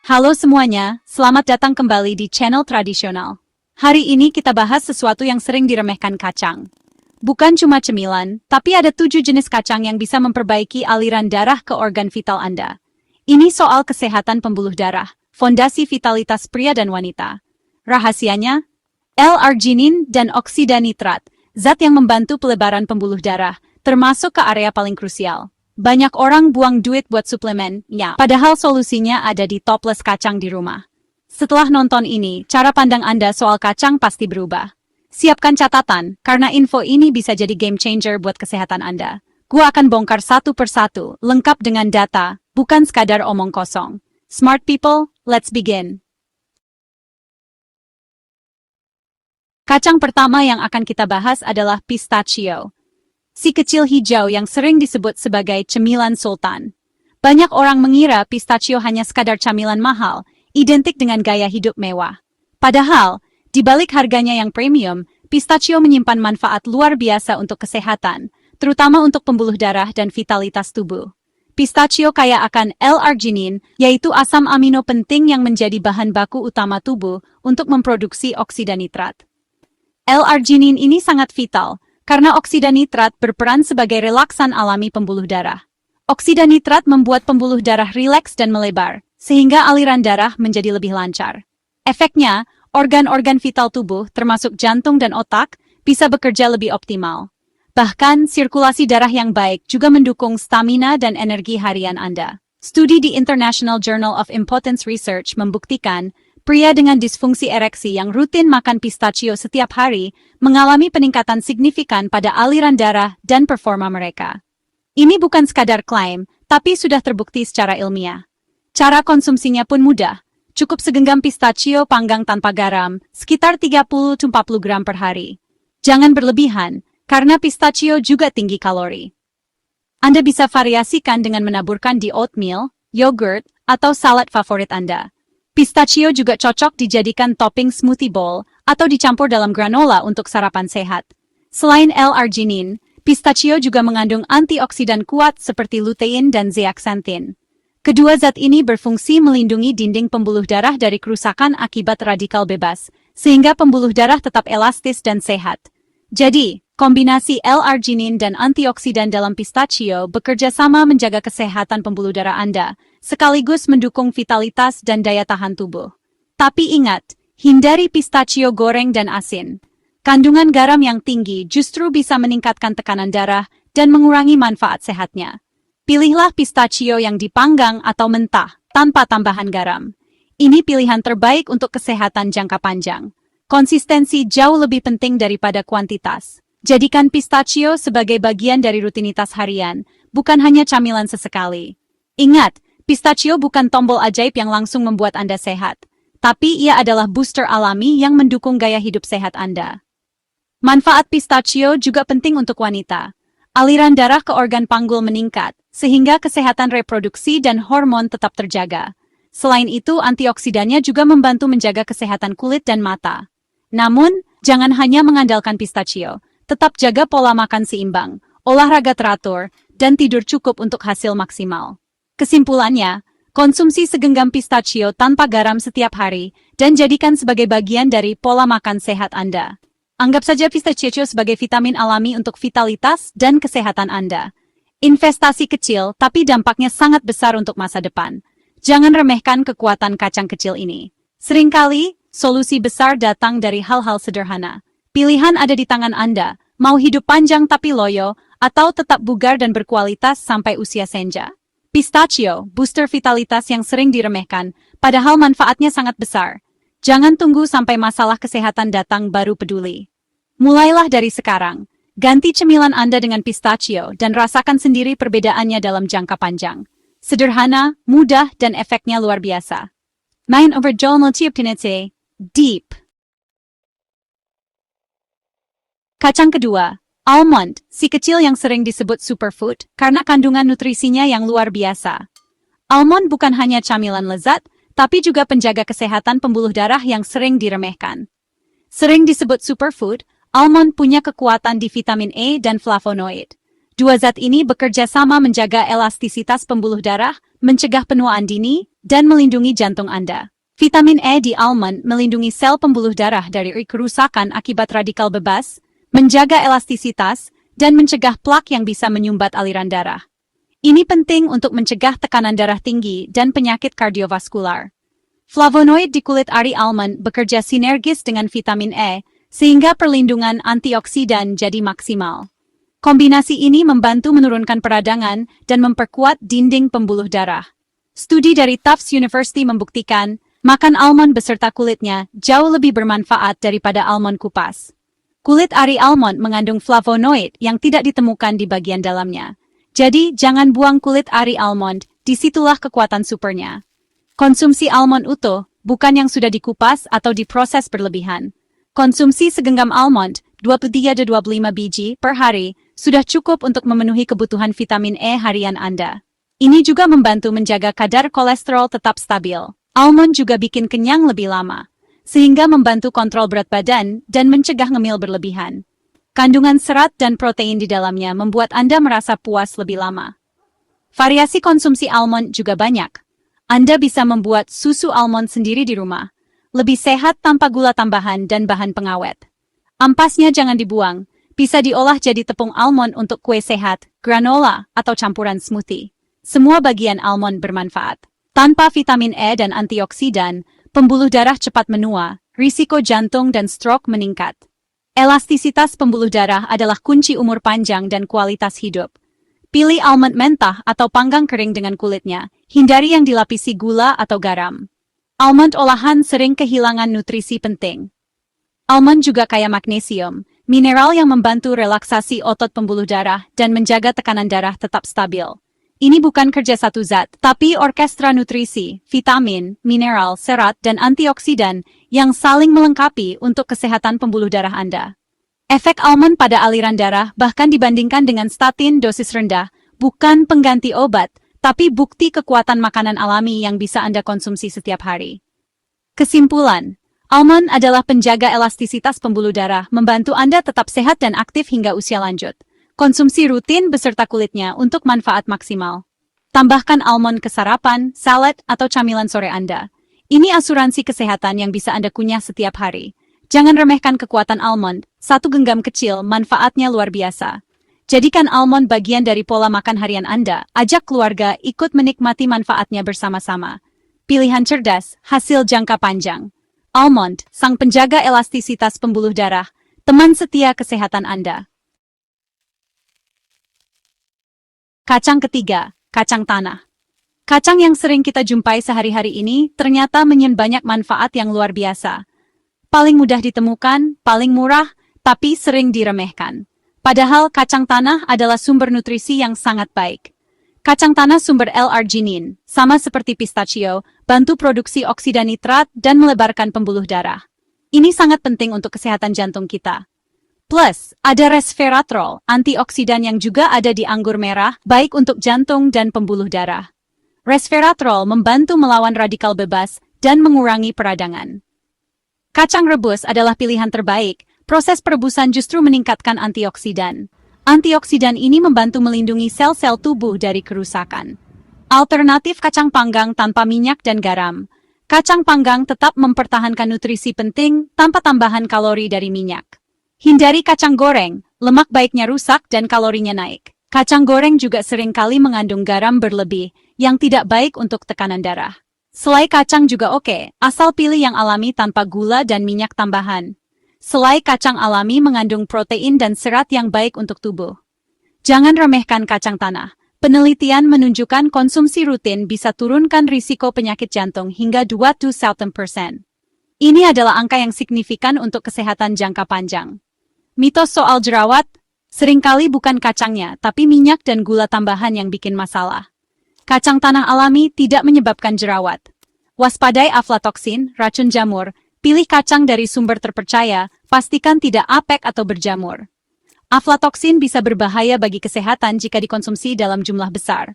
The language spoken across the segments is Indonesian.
Halo semuanya, selamat datang kembali di channel tradisional. Hari ini kita bahas sesuatu yang sering diremehkan kacang. Bukan cuma cemilan, tapi ada 7 jenis kacang yang bisa memperbaiki aliran darah ke organ vital Anda. Ini soal kesehatan pembuluh darah, fondasi vitalitas pria dan wanita. Rahasianya, L-arginin dan oksida nitrat, zat yang membantu pelebaran pembuluh darah, termasuk ke area paling krusial. Banyak orang buang duit buat suplemen, ya, padahal solusinya ada di toples kacang di rumah. Setelah nonton ini, cara pandang Anda soal kacang pasti berubah. Siapkan catatan, karena info ini bisa jadi game changer buat kesehatan Anda. Gua akan bongkar satu persatu, lengkap dengan data, bukan sekadar omong kosong. Smart people, let's begin. Kacang pertama yang akan kita bahas adalah pistachio. Si kecil hijau yang sering disebut sebagai cemilan sultan. Banyak orang mengira pistachio hanya sekadar camilan mahal, identik dengan gaya hidup mewah. Padahal, di balik harganya yang premium, pistachio menyimpan manfaat luar biasa untuk kesehatan, terutama untuk pembuluh darah dan vitalitas tubuh. Pistachio kaya akan L-arginin, yaitu asam amino penting yang menjadi bahan baku utama tubuh untuk memproduksi oksida nitrat. L-arginin ini sangat vital, karena oksida nitrat berperan sebagai relaksan alami pembuluh darah. Oksida nitrat membuat pembuluh darah rileks dan melebar, sehingga aliran darah menjadi lebih lancar. Efeknya, organ-organ vital tubuh, termasuk jantung dan otak, bisa bekerja lebih optimal. Bahkan, sirkulasi darah yang baik juga mendukung stamina dan energi harian Anda. Studi di International Journal of Impotence Research membuktikan, pria dengan disfungsi ereksi yang rutin makan pistachio setiap hari mengalami peningkatan signifikan pada aliran darah dan performa mereka. Ini bukan sekadar klaim, tapi sudah terbukti secara ilmiah. Cara konsumsinya pun mudah. Cukup segenggam pistachio panggang tanpa garam, sekitar 30-40 gram per hari. Jangan berlebihan, karena pistachio juga tinggi kalori. Anda bisa variasikan dengan menaburkan di oatmeal, yogurt, atau salad favorit Anda. Pistachio juga cocok dijadikan topping smoothie bowl atau dicampur dalam granola untuk sarapan sehat. Selain L-arginin, pistachio juga mengandung antioksidan kuat seperti lutein dan zeaxanthin. Kedua zat ini berfungsi melindungi dinding pembuluh darah dari kerusakan akibat radikal bebas, sehingga pembuluh darah tetap elastis dan sehat. Jadi, kombinasi L-arginin dan antioksidan dalam pistachio bekerja sama menjaga kesehatan pembuluh darah Anda, sekaligus mendukung vitalitas dan daya tahan tubuh. Tapi ingat, hindari pistachio goreng dan asin. Kandungan garam yang tinggi justru bisa meningkatkan tekanan darah dan mengurangi manfaat sehatnya. Pilihlah pistachio yang dipanggang atau mentah, tanpa tambahan garam. Ini pilihan terbaik untuk kesehatan jangka panjang. Konsistensi jauh lebih penting daripada kuantitas. Jadikan pistachio sebagai bagian dari rutinitas harian, bukan hanya camilan sesekali. Ingat, pistachio bukan tombol ajaib yang langsung membuat Anda sehat, tapi ia adalah booster alami yang mendukung gaya hidup sehat Anda. Manfaat pistachio juga penting untuk wanita. Aliran darah ke organ panggul meningkat, sehingga kesehatan reproduksi dan hormon tetap terjaga. Selain itu, antioksidannya juga membantu menjaga kesehatan kulit dan mata. Namun, jangan hanya mengandalkan pistachio. Tetap jaga pola makan seimbang, olahraga teratur, dan tidur cukup untuk hasil maksimal. Kesimpulannya, konsumsi segenggam pistachio tanpa garam setiap hari dan jadikan sebagai bagian dari pola makan sehat Anda. Anggap saja pistachio sebagai vitamin alami untuk vitalitas dan kesehatan Anda. Investasi kecil tapi dampaknya sangat besar untuk masa depan. Jangan remehkan kekuatan kacang kecil ini. Seringkali, solusi besar datang dari hal-hal sederhana. Pilihan ada di tangan Anda, mau hidup panjang tapi loyo, atau tetap bugar dan berkualitas sampai usia senja. Pistachio, booster vitalitas yang sering diremehkan, padahal manfaatnya sangat besar. Jangan tunggu sampai masalah kesehatan datang baru peduli. Mulailah dari sekarang. Ganti cemilan Anda dengan pistachio dan rasakan sendiri perbedaannya dalam jangka panjang. Sederhana, mudah, dan efeknya luar biasa. Main overjono tiaptinete, deep. Kacang kedua, almond, si kecil yang sering disebut superfood karena kandungan nutrisinya yang luar biasa. Almond bukan hanya camilan lezat, tapi juga penjaga kesehatan pembuluh darah yang sering diremehkan. Sering disebut superfood, almond punya kekuatan di vitamin E dan flavonoid. Dua zat ini bekerja sama menjaga elastisitas pembuluh darah, mencegah penuaan dini, dan melindungi jantung Anda. Vitamin E di almond melindungi sel pembuluh darah dari kerusakan akibat radikal bebas, menjaga elastisitas, dan mencegah plak yang bisa menyumbat aliran darah. Ini penting untuk mencegah tekanan darah tinggi dan penyakit kardiovaskular. Flavonoid di kulit ari almond bekerja sinergis dengan vitamin E, sehingga perlindungan antioksidan jadi maksimal. Kombinasi ini membantu menurunkan peradangan dan memperkuat dinding pembuluh darah. Studi dari Tufts University membuktikan, makan almond beserta kulitnya jauh lebih bermanfaat daripada almond kupas. Kulit ari almond mengandung flavonoid yang tidak ditemukan di bagian dalamnya. Jadi, jangan buang kulit ari almond, disitulah kekuatan supernya. Konsumsi almond utuh, bukan yang sudah dikupas atau diproses berlebihan. Konsumsi segenggam almond, 23-25 biji per hari, sudah cukup untuk memenuhi kebutuhan vitamin E harian Anda. Ini juga membantu menjaga kadar kolesterol tetap stabil. Almond juga bikin kenyang lebih lama, sehingga membantu kontrol berat badan dan mencegah ngemil berlebihan. Kandungan serat dan protein di dalamnya membuat Anda merasa puas lebih lama. Variasi konsumsi almond juga banyak. Anda bisa membuat susu almond sendiri di rumah. Lebih sehat tanpa gula tambahan dan bahan pengawet. Ampasnya jangan dibuang, bisa diolah jadi tepung almond untuk kue sehat, granola, atau campuran smoothie. Semua bagian almond bermanfaat. Tanpa vitamin E dan antioksidan, pembuluh darah cepat menua, risiko jantung dan stroke meningkat. Elastisitas pembuluh darah adalah kunci umur panjang dan kualitas hidup. Pilih almond mentah atau panggang kering dengan kulitnya, hindari yang dilapisi gula atau garam. Almond olahan sering kehilangan nutrisi penting. Almond juga kaya magnesium, mineral yang membantu relaksasi otot pembuluh darah dan menjaga tekanan darah tetap stabil. Ini bukan kerja satu zat, tapi orkestra nutrisi, vitamin, mineral, serat, dan antioksidan yang saling melengkapi untuk kesehatan pembuluh darah Anda. Efek almond pada aliran darah bahkan dibandingkan dengan statin dosis rendah, bukan pengganti obat, tapi bukti kekuatan makanan alami yang bisa Anda konsumsi setiap hari. Kesimpulan, almond adalah penjaga elastisitas pembuluh darah, membantu Anda tetap sehat dan aktif hingga usia lanjut. Konsumsi rutin beserta kulitnya untuk manfaat maksimal. Tambahkan almond ke sarapan, salad, atau camilan sore Anda. Ini asuransi kesehatan yang bisa Anda kunyah setiap hari. Jangan remehkan kekuatan almond, satu genggam kecil manfaatnya luar biasa. Jadikan almond bagian dari pola makan harian Anda, ajak keluarga ikut menikmati manfaatnya bersama-sama. Pilihan cerdas, hasil jangka panjang. Almond, sang penjaga elastisitas pembuluh darah, teman setia kesehatan Anda. Kacang ketiga, kacang tanah. Kacang yang sering kita jumpai sehari-hari ini ternyata menyimpan banyak manfaat yang luar biasa. Paling mudah ditemukan, paling murah, tapi sering diremehkan. Padahal kacang tanah adalah sumber nutrisi yang sangat baik. Kacang tanah sumber L-arginin, sama seperti pistachio, bantu produksi oksida nitrat dan melebarkan pembuluh darah. Ini sangat penting untuk kesehatan jantung kita. Plus, ada resveratrol, antioksidan yang juga ada di anggur merah, baik untuk jantung dan pembuluh darah. Resveratrol membantu melawan radikal bebas dan mengurangi peradangan. Kacang rebus adalah pilihan terbaik, proses perebusan justru meningkatkan antioksidan. Antioksidan ini membantu melindungi sel-sel tubuh dari kerusakan. Alternatif kacang panggang tanpa minyak dan garam. Kacang panggang tetap mempertahankan nutrisi penting tanpa tambahan kalori dari minyak. Hindari kacang goreng, lemak baiknya rusak dan kalorinya naik. Kacang goreng juga seringkali mengandung garam berlebih, yang tidak baik untuk tekanan darah. Selai kacang juga oke, asal pilih yang alami tanpa gula dan minyak tambahan. Selai kacang alami mengandung protein dan serat yang baik untuk tubuh. Jangan remehkan kacang tanah. Penelitian menunjukkan konsumsi rutin bisa turunkan risiko penyakit jantung hingga 2-7%. Ini adalah angka yang signifikan untuk kesehatan jangka panjang. Mitos soal jerawat, seringkali bukan kacangnya, tapi minyak dan gula tambahan yang bikin masalah. Kacang tanah alami tidak menyebabkan jerawat. Waspadai aflatoksin, racun jamur, pilih kacang dari sumber terpercaya, pastikan tidak apek atau berjamur. Aflatoksin bisa berbahaya bagi kesehatan jika dikonsumsi dalam jumlah besar.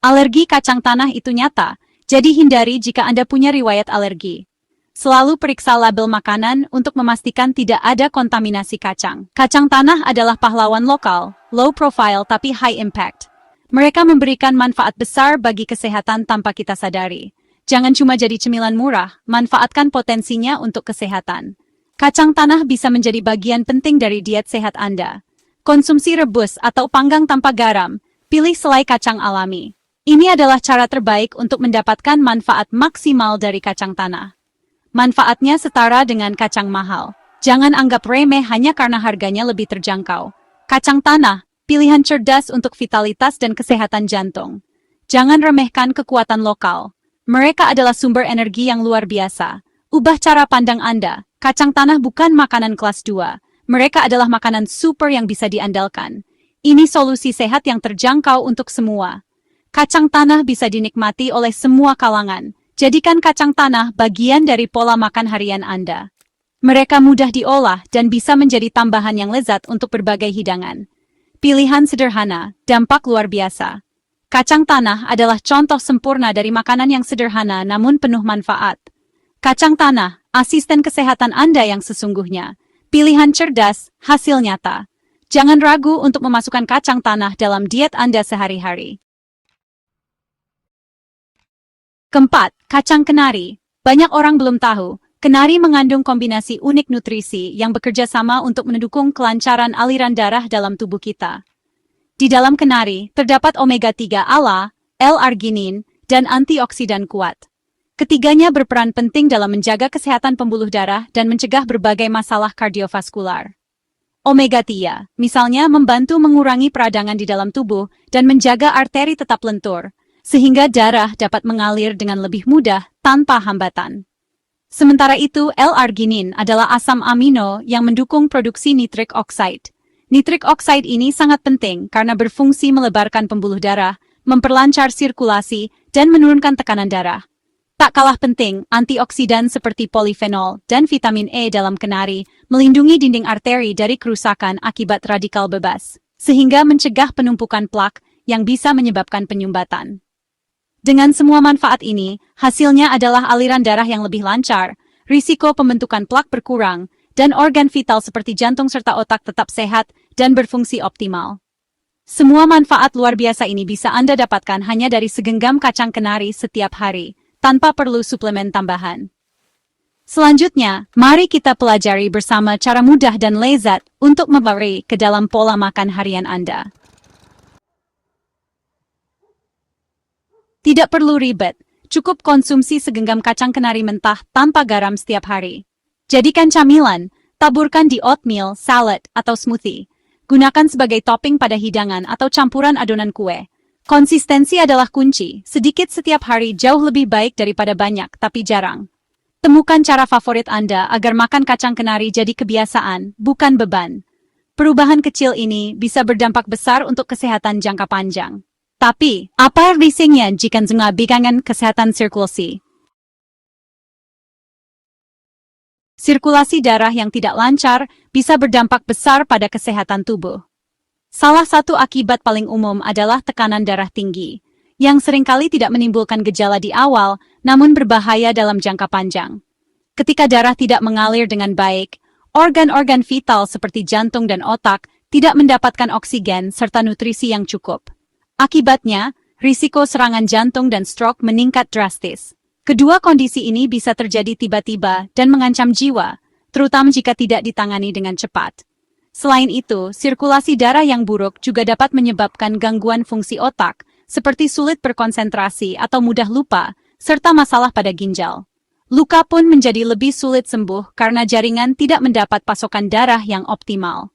Alergi kacang tanah itu nyata, jadi hindari jika Anda punya riwayat alergi. Selalu periksa label makanan untuk memastikan tidak ada kontaminasi kacang. Kacang tanah adalah pahlawan lokal, low profile tapi high impact. Mereka memberikan manfaat besar bagi kesehatan tanpa kita sadari. Jangan cuma jadi cemilan murah, manfaatkan potensinya untuk kesehatan. Kacang tanah bisa menjadi bagian penting dari diet sehat Anda. Konsumsi rebus atau panggang tanpa garam, pilih selai kacang alami. Ini adalah cara terbaik untuk mendapatkan manfaat maksimal dari kacang tanah. Manfaatnya setara dengan kacang mahal. Jangan anggap remeh hanya karena harganya lebih terjangkau. Kacang tanah, pilihan cerdas untuk vitalitas dan kesehatan jantung. Jangan remehkan kekuatan lokal. Mereka adalah sumber energi yang luar biasa. Ubah cara pandang Anda. Kacang tanah bukan makanan kelas 2. Mereka adalah makanan super yang bisa diandalkan. Ini solusi sehat yang terjangkau untuk semua. Kacang tanah bisa dinikmati oleh semua kalangan. Jadikan kacang tanah bagian dari pola makan harian Anda. Mereka mudah diolah dan bisa menjadi tambahan yang lezat untuk berbagai hidangan. Pilihan sederhana, dampak luar biasa. Kacang tanah adalah contoh sempurna dari makanan yang sederhana namun penuh manfaat. Kacang tanah, asisten kesehatan Anda yang sesungguhnya. Pilihan cerdas, hasil nyata. Jangan ragu untuk memasukkan kacang tanah dalam diet Anda sehari-hari. Keempat, kacang kenari. Banyak orang belum tahu, kenari mengandung kombinasi unik nutrisi yang bekerja sama untuk mendukung kelancaran aliran darah dalam tubuh kita. Di dalam kenari, terdapat omega-3 ALA, L-arginin, dan antioksidan kuat. Ketiganya berperan penting dalam menjaga kesehatan pembuluh darah dan mencegah berbagai masalah kardiovaskular. Omega-3, misalnya membantu mengurangi peradangan di dalam tubuh dan menjaga arteri tetap lentur, sehingga darah dapat mengalir dengan lebih mudah tanpa hambatan. Sementara itu, L-arginin adalah asam amino yang mendukung produksi nitric oxide. Nitric oxide ini sangat penting karena berfungsi melebarkan pembuluh darah, memperlancar sirkulasi, dan menurunkan tekanan darah. Tak kalah penting, antioksidan seperti polifenol dan vitamin E dalam kenari melindungi dinding arteri dari kerusakan akibat radikal bebas, sehingga mencegah penumpukan plak yang bisa menyebabkan penyumbatan. Dengan semua manfaat ini, hasilnya adalah aliran darah yang lebih lancar, risiko pembentukan plak berkurang, dan organ vital seperti jantung serta otak tetap sehat dan berfungsi optimal. Semua manfaat luar biasa ini bisa Anda dapatkan hanya dari segenggam kacang kenari setiap hari, tanpa perlu suplemen tambahan. Selanjutnya, mari kita pelajari bersama cara mudah dan lezat untuk memberi ke dalam pola makan harian Anda. Tidak perlu ribet, cukup konsumsi segenggam kacang kenari mentah tanpa garam setiap hari. Jadikan camilan, taburkan di oatmeal, salad, atau smoothie. Gunakan sebagai topping pada hidangan atau campuran adonan kue. Konsistensi adalah kunci, sedikit setiap hari jauh lebih baik daripada banyak tapi jarang. Temukan cara favorit Anda agar makan kacang kenari jadi kebiasaan, bukan beban. Perubahan kecil ini bisa berdampak besar untuk kesehatan jangka panjang. Tapi, apa risikonya jika mengabaikan kesehatan sirkulasi? Sirkulasi darah yang tidak lancar bisa berdampak besar pada kesehatan tubuh. Salah satu akibat paling umum adalah tekanan darah tinggi, yang seringkali tidak menimbulkan gejala di awal, namun berbahaya dalam jangka panjang. Ketika darah tidak mengalir dengan baik, organ-organ vital seperti jantung dan otak tidak mendapatkan oksigen serta nutrisi yang cukup. Akibatnya, risiko serangan jantung dan stroke meningkat drastis. Kedua kondisi ini bisa terjadi tiba-tiba dan mengancam jiwa, terutama jika tidak ditangani dengan cepat. Selain itu, sirkulasi darah yang buruk juga dapat menyebabkan gangguan fungsi otak, seperti sulit berkonsentrasi atau mudah lupa, serta masalah pada ginjal. Luka pun menjadi lebih sulit sembuh karena jaringan tidak mendapat pasokan darah yang optimal.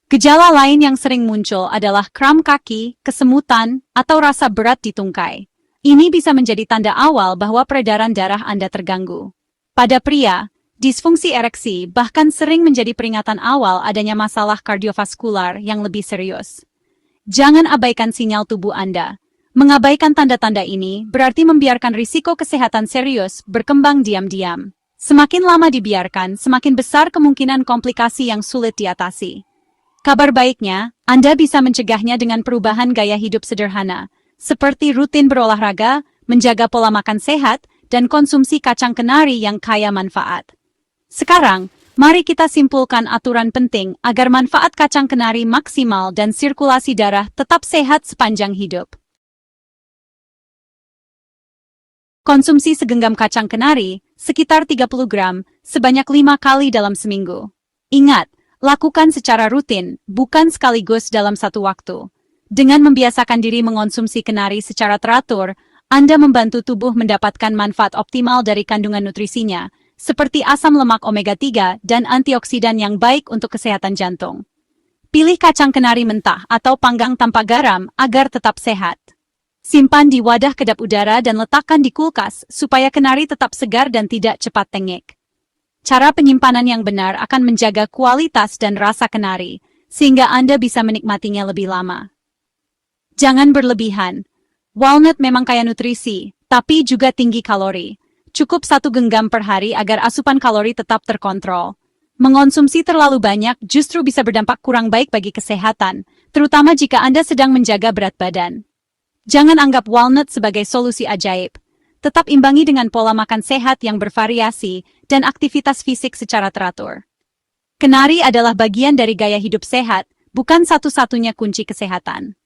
Gejala lain yang sering muncul adalah kram kaki, kesemutan, atau rasa berat di tungkai. Ini bisa menjadi tanda awal bahwa peredaran darah Anda terganggu. Pada pria, disfungsi ereksi bahkan sering menjadi peringatan awal adanya masalah kardiovaskular yang lebih serius. Jangan abaikan sinyal tubuh Anda. Mengabaikan tanda-tanda ini berarti membiarkan risiko kesehatan serius berkembang diam-diam. Semakin lama dibiarkan, semakin besar kemungkinan komplikasi yang sulit diatasi. Kabar baiknya, Anda bisa mencegahnya dengan perubahan gaya hidup sederhana, seperti rutin berolahraga, menjaga pola makan sehat, dan konsumsi kacang kenari yang kaya manfaat. Sekarang, mari kita simpulkan aturan penting agar manfaat kacang kenari maksimal dan sirkulasi darah tetap sehat sepanjang hidup. Konsumsi segenggam kacang kenari, sekitar 30 gram, sebanyak 5 kali dalam seminggu. Ingat, lakukan secara rutin, bukan sekaligus dalam satu waktu. Dengan membiasakan diri mengonsumsi kenari secara teratur, Anda membantu tubuh mendapatkan manfaat optimal dari kandungan nutrisinya, seperti asam lemak omega-3 dan antioksidan yang baik untuk kesehatan jantung. Pilih kacang kenari mentah atau panggang tanpa garam agar tetap sehat. Simpan di wadah kedap udara dan letakkan di kulkas supaya kenari tetap segar dan tidak cepat tengek. Cara penyimpanan yang benar akan menjaga kualitas dan rasa kenari, sehingga Anda bisa menikmatinya lebih lama. Jangan berlebihan. Walnut memang kaya nutrisi, tapi juga tinggi kalori. Cukup 1 genggam per hari agar asupan kalori tetap terkontrol. Mengonsumsi terlalu banyak justru bisa berdampak kurang baik bagi kesehatan, terutama jika Anda sedang menjaga berat badan. Jangan anggap walnut sebagai solusi ajaib. Tetap imbangi dengan pola makan sehat yang bervariasi dan aktivitas fisik secara teratur. Kenari adalah bagian dari gaya hidup sehat, bukan satu-satunya kunci kesehatan.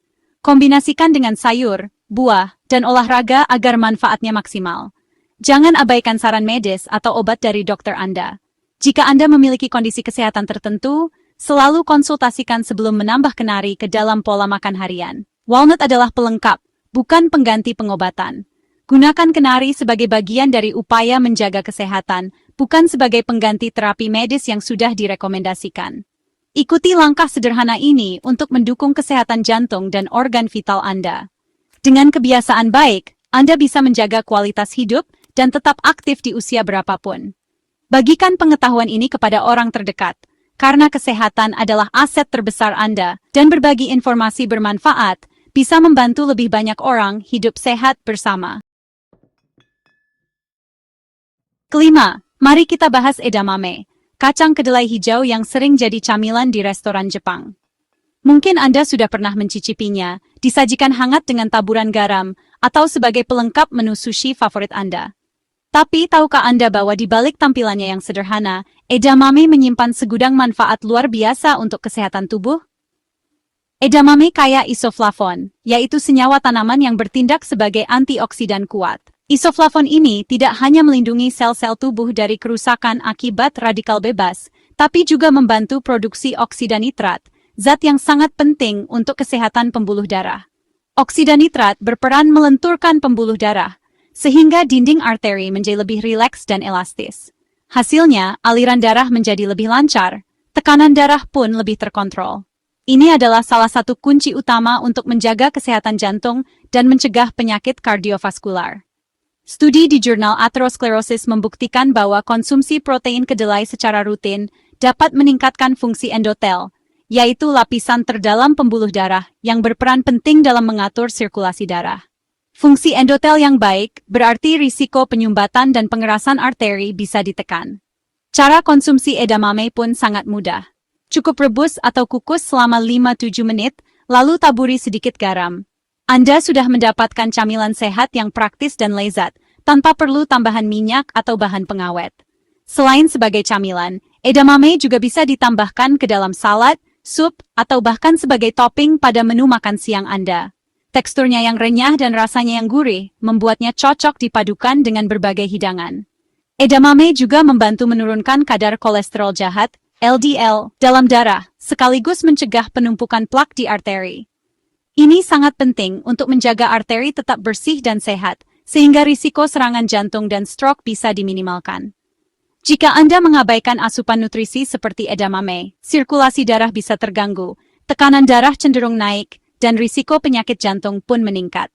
Kombinasikan dengan sayur, buah, dan olahraga agar manfaatnya maksimal. Jangan abaikan saran medis atau obat dari dokter Anda. Jika Anda memiliki kondisi kesehatan tertentu, selalu konsultasikan sebelum menambah kenari ke dalam pola makan harian. Walnut adalah pelengkap, bukan pengganti pengobatan. Gunakan kenari sebagai bagian dari upaya menjaga kesehatan, bukan sebagai pengganti terapi medis yang sudah direkomendasikan. Ikuti langkah sederhana ini untuk mendukung kesehatan jantung dan organ vital Anda. Dengan kebiasaan baik, Anda bisa menjaga kualitas hidup dan tetap aktif di usia berapapun. Bagikan pengetahuan ini kepada orang terdekat, karena kesehatan adalah aset terbesar Anda, dan berbagi informasi bermanfaat bisa membantu lebih banyak orang hidup sehat bersama. Kelima, mari kita bahas edamame, kacang kedelai hijau yang sering jadi camilan di restoran Jepang. Mungkin Anda sudah pernah mencicipinya, disajikan hangat dengan taburan garam, atau sebagai pelengkap menu sushi favorit Anda. Tapi tahukah Anda bahwa di balik tampilannya yang sederhana, edamame menyimpan segudang manfaat luar biasa untuk kesehatan tubuh? Edamame kaya isoflavon, yaitu senyawa tanaman yang bertindak sebagai antioksidan kuat. Isoflavon ini tidak hanya melindungi sel-sel tubuh dari kerusakan akibat radikal bebas, tapi juga membantu produksi oksida nitrat, zat yang sangat penting untuk kesehatan pembuluh darah. Oksida nitrat berperan melenturkan pembuluh darah, sehingga dinding arteri menjadi lebih rileks dan elastis. Hasilnya, aliran darah menjadi lebih lancar, tekanan darah pun lebih terkontrol. Ini adalah salah satu kunci utama untuk menjaga kesehatan jantung dan mencegah penyakit kardiovaskular. Studi di jurnal Atherosclerosis membuktikan bahwa konsumsi protein kedelai secara rutin dapat meningkatkan fungsi endotel, yaitu lapisan terdalam pembuluh darah yang berperan penting dalam mengatur sirkulasi darah. Fungsi endotel yang baik berarti risiko penyumbatan dan pengerasan arteri bisa ditekan. Cara konsumsi edamame pun sangat mudah. Cukup rebus atau kukus selama 5-7 menit, lalu taburi sedikit garam. Anda sudah mendapatkan camilan sehat yang praktis dan lezat, tanpa perlu tambahan minyak atau bahan pengawet. Selain sebagai camilan, edamame juga bisa ditambahkan ke dalam salad, sup, atau bahkan sebagai topping pada menu makan siang Anda. Teksturnya yang renyah dan rasanya yang gurih, membuatnya cocok dipadukan dengan berbagai hidangan. Edamame juga membantu menurunkan kadar kolesterol jahat, LDL, dalam darah, sekaligus mencegah penumpukan plak di arteri. Ini sangat penting untuk menjaga arteri tetap bersih dan sehat, sehingga risiko serangan jantung dan stroke bisa diminimalkan. Jika Anda mengabaikan asupan nutrisi seperti edamame, sirkulasi darah bisa terganggu, tekanan darah cenderung naik, dan risiko penyakit jantung pun meningkat.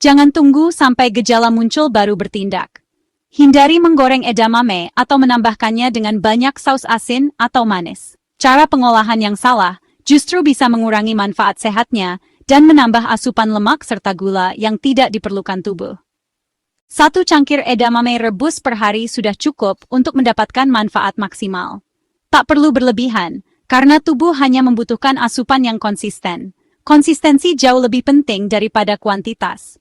Jangan tunggu sampai gejala muncul baru bertindak. Hindari menggoreng edamame atau menambahkannya dengan banyak saus asin atau manis. Cara pengolahan yang salah justru bisa mengurangi manfaat sehatnya dan menambah asupan lemak serta gula yang tidak diperlukan tubuh. 1 cangkir edamame rebus per hari sudah cukup untuk mendapatkan manfaat maksimal. Tak perlu berlebihan, karena tubuh hanya membutuhkan asupan yang konsisten. Konsistensi jauh lebih penting daripada kuantitas.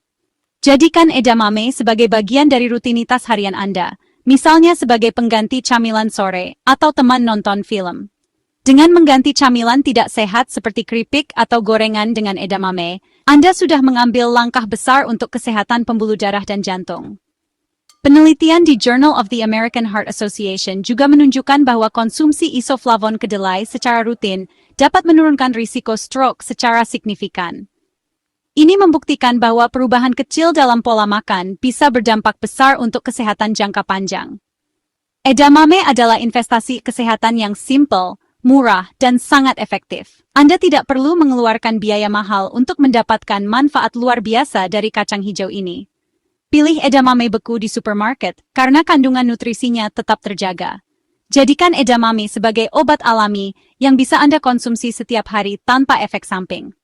Jadikan edamame sebagai bagian dari rutinitas harian Anda, misalnya sebagai pengganti camilan sore atau teman nonton film. Dengan mengganti camilan tidak sehat seperti keripik atau gorengan dengan edamame, Anda sudah mengambil langkah besar untuk kesehatan pembuluh darah dan jantung. Penelitian di Journal of the American Heart Association juga menunjukkan bahwa konsumsi isoflavon kedelai secara rutin dapat menurunkan risiko stroke secara signifikan. Ini membuktikan bahwa perubahan kecil dalam pola makan bisa berdampak besar untuk kesehatan jangka panjang. Edamame adalah investasi kesehatan yang simple, murah, dan sangat efektif. Anda tidak perlu mengeluarkan biaya mahal untuk mendapatkan manfaat luar biasa dari kacang hijau ini. Pilih edamame beku di supermarket karena kandungan nutrisinya tetap terjaga. Jadikan edamame sebagai obat alami yang bisa Anda konsumsi setiap hari tanpa efek samping.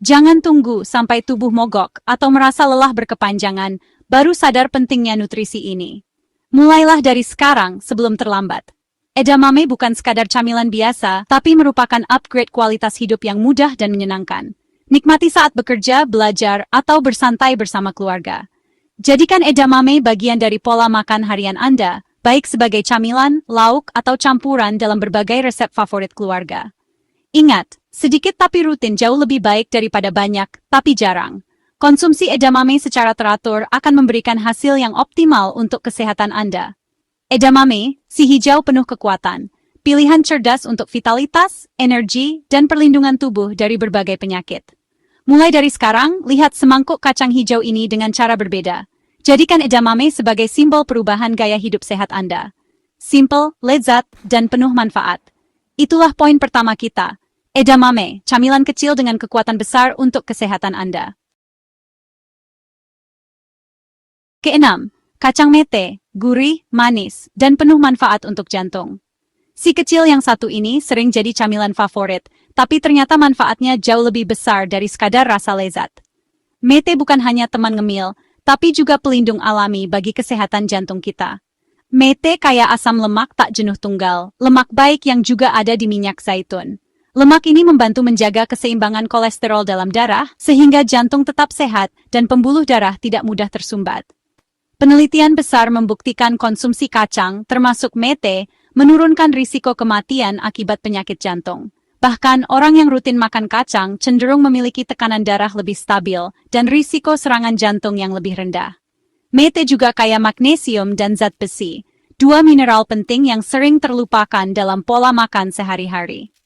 Jangan tunggu sampai tubuh mogok atau merasa lelah berkepanjangan, baru sadar pentingnya nutrisi ini. Mulailah dari sekarang sebelum terlambat. Edamame bukan sekadar camilan biasa, tapi merupakan upgrade kualitas hidup yang mudah dan menyenangkan. Nikmati saat bekerja, belajar, atau bersantai bersama keluarga. Jadikan edamame bagian dari pola makan harian Anda, baik sebagai camilan, lauk, atau campuran dalam berbagai resep favorit keluarga. Ingat, sedikit tapi rutin jauh lebih baik daripada banyak, tapi jarang. Konsumsi edamame secara teratur akan memberikan hasil yang optimal untuk kesehatan Anda. Edamame, si hijau penuh kekuatan, pilihan cerdas untuk vitalitas, energi, dan perlindungan tubuh dari berbagai penyakit. Mulai dari sekarang, lihat semangkuk kacang hijau ini dengan cara berbeda. Jadikan edamame sebagai simbol perubahan gaya hidup sehat Anda. Simple, lezat, dan penuh manfaat. Itulah poin pertama kita. Edamame, camilan kecil dengan kekuatan besar untuk kesehatan Anda. Keenam, kacang mete, gurih, manis, dan penuh manfaat untuk jantung. Si kecil yang satu ini sering jadi camilan favorit, tapi ternyata manfaatnya jauh lebih besar dari sekadar rasa lezat. Mete bukan hanya teman ngemil, tapi juga pelindung alami bagi kesehatan jantung kita. Mete kaya asam lemak tak jenuh tunggal, lemak baik yang juga ada di minyak zaitun. Lemak ini membantu menjaga keseimbangan kolesterol dalam darah, sehingga jantung tetap sehat dan pembuluh darah tidak mudah tersumbat. Penelitian besar membuktikan konsumsi kacang, termasuk mete, menurunkan risiko kematian akibat penyakit jantung. Bahkan orang yang rutin makan kacang cenderung memiliki tekanan darah lebih stabil dan risiko serangan jantung yang lebih rendah. Mete juga kaya magnesium dan zat besi, dua mineral penting yang sering terlupakan dalam pola makan sehari-hari.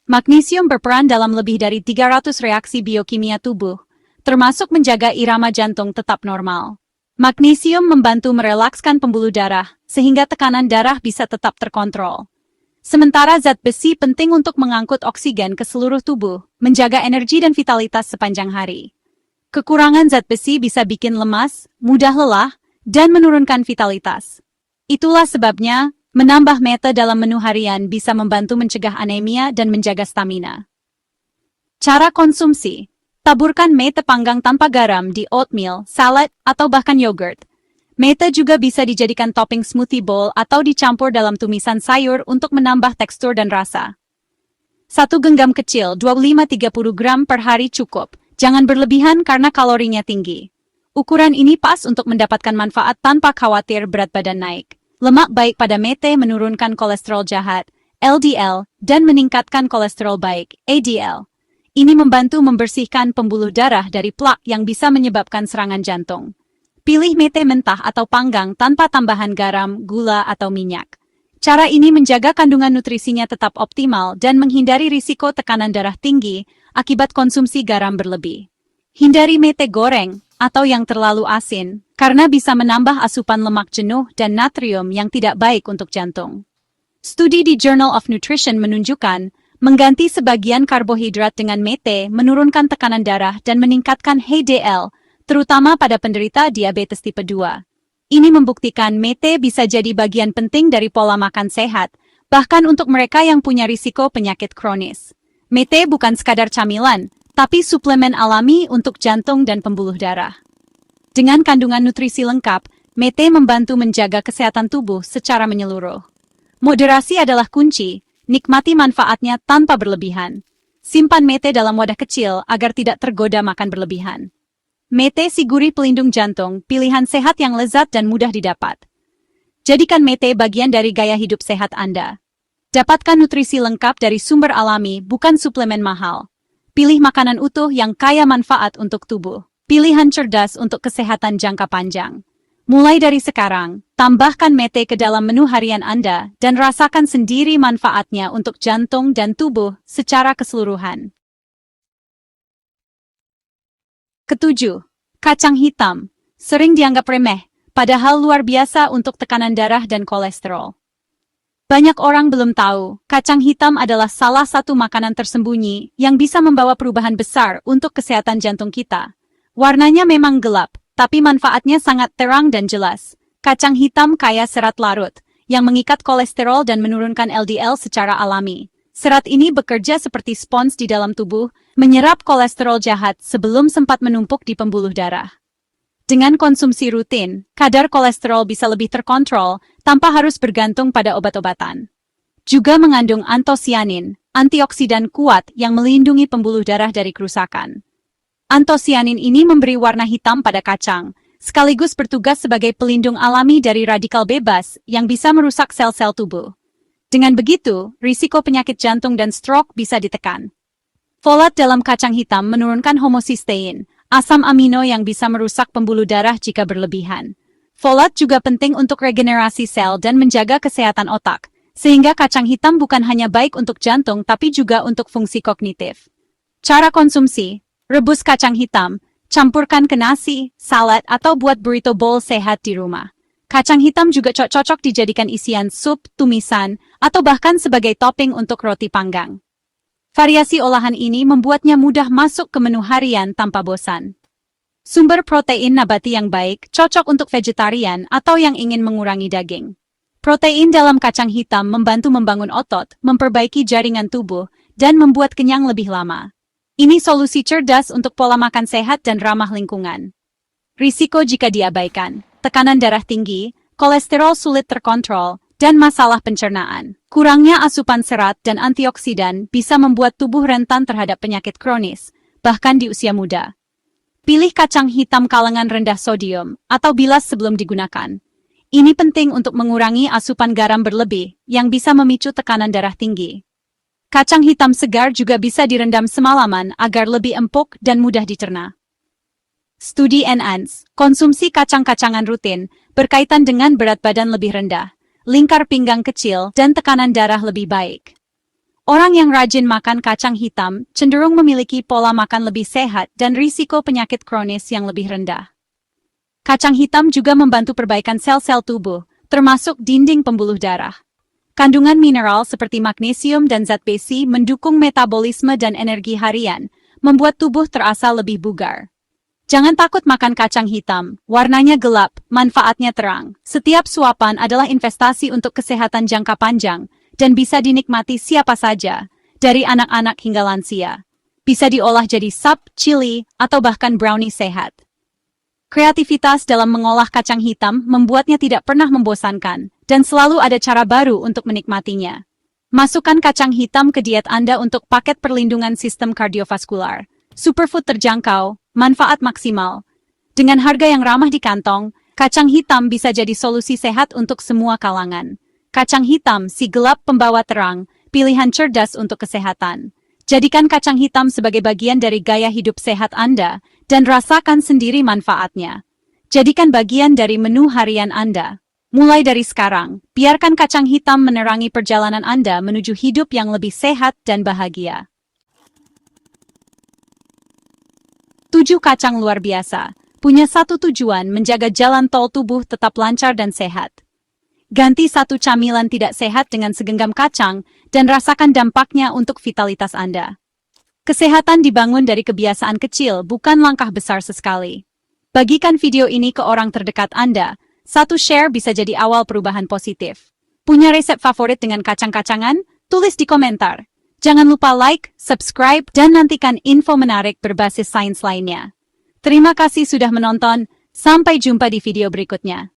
Magnesium berperan dalam lebih dari 300 reaksi biokimia tubuh, termasuk menjaga irama jantung tetap normal. Magnesium membantu merelakskan pembuluh darah, sehingga tekanan darah bisa tetap terkontrol. Sementara zat besi penting untuk mengangkut oksigen ke seluruh tubuh, menjaga energi dan vitalitas sepanjang hari. Kekurangan zat besi bisa bikin lemas, mudah lelah, dan menurunkan vitalitas. Itulah sebabnya, menambah mete dalam menu harian bisa membantu mencegah anemia dan menjaga stamina. Cara konsumsi. Taburkan mete panggang tanpa garam di oatmeal, salad, atau bahkan yogurt. Mete juga bisa dijadikan topping smoothie bowl atau dicampur dalam tumisan sayur untuk menambah tekstur dan rasa. 1 genggam kecil 25-30 gram per hari cukup. Jangan berlebihan karena kalorinya tinggi. Ukuran ini pas untuk mendapatkan manfaat tanpa khawatir berat badan naik. Lemak baik pada mete menurunkan kolesterol jahat, LDL, dan meningkatkan kolesterol baik, ADL. Ini membantu membersihkan pembuluh darah dari plak yang bisa menyebabkan serangan jantung. Pilih mete mentah atau panggang tanpa tambahan garam, gula, atau minyak. Cara ini menjaga kandungan nutrisinya tetap optimal dan menghindari risiko tekanan darah tinggi akibat konsumsi garam berlebih. Hindari mete goreng atau yang terlalu asin, karena bisa menambah asupan lemak jenuh dan natrium yang tidak baik untuk jantung. Studi di Journal of Nutrition menunjukkan, mengganti sebagian karbohidrat dengan mete menurunkan tekanan darah dan meningkatkan HDL, terutama pada penderita diabetes tipe 2. Ini membuktikan mete bisa jadi bagian penting dari pola makan sehat, bahkan untuk mereka yang punya risiko penyakit kronis. Mete bukan sekadar camilan, tapi suplemen alami untuk jantung dan pembuluh darah. Dengan kandungan nutrisi lengkap, mete membantu menjaga kesehatan tubuh secara menyeluruh. Moderasi adalah kunci, nikmati manfaatnya tanpa berlebihan. Simpan mete dalam wadah kecil agar tidak tergoda makan berlebihan. Mete si gurih pelindung jantung, pilihan sehat yang lezat dan mudah didapat. Jadikan mete bagian dari gaya hidup sehat Anda. Dapatkan nutrisi lengkap dari sumber alami, bukan suplemen mahal. Pilih makanan utuh yang kaya manfaat untuk tubuh. Pilihan cerdas untuk kesehatan jangka panjang. Mulai dari sekarang, tambahkan mete ke dalam menu harian Anda dan rasakan sendiri manfaatnya untuk jantung dan tubuh secara keseluruhan. Ketujuh, kacang hitam. Sering dianggap remeh, padahal luar biasa untuk tekanan darah dan kolesterol. Banyak orang belum tahu, kacang hitam adalah salah satu makanan tersembunyi yang bisa membawa perubahan besar untuk kesehatan jantung kita. Warnanya memang gelap, tapi manfaatnya sangat terang dan jelas. Kacang hitam kaya serat larut, yang mengikat kolesterol dan menurunkan LDL secara alami. Serat ini bekerja seperti spons di dalam tubuh, menyerap kolesterol jahat sebelum sempat menumpuk di pembuluh darah. Dengan konsumsi rutin, kadar kolesterol bisa lebih terkontrol tanpa harus bergantung pada obat-obatan. Juga mengandung antosianin, antioksidan kuat yang melindungi pembuluh darah dari kerusakan. Antosianin ini memberi warna hitam pada kacang, sekaligus bertugas sebagai pelindung alami dari radikal bebas yang bisa merusak sel-sel tubuh. Dengan begitu, risiko penyakit jantung dan stroke bisa ditekan. Folat dalam kacang hitam menurunkan homosistein, asam amino yang bisa merusak pembuluh darah jika berlebihan. Folat juga penting untuk regenerasi sel dan menjaga kesehatan otak, sehingga kacang hitam bukan hanya baik untuk jantung tapi juga untuk fungsi kognitif. Cara konsumsi: rebus kacang hitam, campurkan ke nasi, salad, atau buat burrito bowl sehat di rumah. Kacang hitam juga cocok dijadikan isian sup, tumisan, atau bahkan sebagai topping untuk roti panggang. Variasi olahan ini membuatnya mudah masuk ke menu harian tanpa bosan. Sumber protein nabati yang baik cocok untuk vegetarian atau yang ingin mengurangi daging. Protein dalam kacang hitam membantu membangun otot, memperbaiki jaringan tubuh, dan membuat kenyang lebih lama. Ini solusi cerdas untuk pola makan sehat dan ramah lingkungan. Risiko jika diabaikan: tekanan darah tinggi, kolesterol sulit terkontrol, dan masalah pencernaan. Kurangnya asupan serat dan antioksidan bisa membuat tubuh rentan terhadap penyakit kronis, bahkan di usia muda. Pilih kacang hitam kalangan rendah sodium atau bilas sebelum digunakan. Ini penting untuk mengurangi asupan garam berlebih yang bisa memicu tekanan darah tinggi. Kacang hitam segar juga bisa direndam semalaman agar lebih empuk dan mudah dicerna. Studi Enhance, konsumsi kacang-kacangan rutin, berkaitan dengan berat badan lebih rendah, lingkar pinggang kecil, dan tekanan darah lebih baik. Orang yang rajin makan kacang hitam cenderung memiliki pola makan lebih sehat dan risiko penyakit kronis yang lebih rendah. Kacang hitam juga membantu perbaikan sel-sel tubuh, termasuk dinding pembuluh darah. Kandungan mineral seperti magnesium dan zat besi mendukung metabolisme dan energi harian, membuat tubuh terasa lebih bugar. Jangan takut makan kacang hitam, warnanya gelap, manfaatnya terang. Setiap suapan adalah investasi untuk kesehatan jangka panjang, dan bisa dinikmati siapa saja, dari anak-anak hingga lansia. Bisa diolah jadi sup, chili, atau bahkan brownie sehat. Kreativitas dalam mengolah kacang hitam membuatnya tidak pernah membosankan, dan selalu ada cara baru untuk menikmatinya. Masukkan kacang hitam ke diet Anda untuk paket perlindungan sistem kardiovaskular. Superfood terjangkau, manfaat maksimal. Dengan harga yang ramah di kantong, kacang hitam bisa jadi solusi sehat untuk semua kalangan. Kacang hitam, si gelap pembawa terang, pilihan cerdas untuk kesehatan. Jadikan kacang hitam sebagai bagian dari gaya hidup sehat Anda, dan rasakan sendiri manfaatnya. Jadikan bagian dari menu harian Anda. Mulai dari sekarang, biarkan kacang hitam menerangi perjalanan Anda menuju hidup yang lebih sehat dan bahagia. 7 kacang luar biasa, punya satu tujuan: menjaga jalan tol tubuh tetap lancar dan sehat. Ganti satu camilan tidak sehat dengan segenggam kacang, dan rasakan dampaknya untuk vitalitas Anda. Kesehatan dibangun dari kebiasaan kecil, bukan langkah besar sesekali. Bagikan video ini ke orang terdekat Anda, satu share bisa jadi awal perubahan positif. Punya resep favorit dengan kacang-kacangan? Tulis di komentar. Jangan lupa like, subscribe, dan nantikan info menarik berbasis sains lainnya. Terima kasih sudah menonton, sampai jumpa di video berikutnya.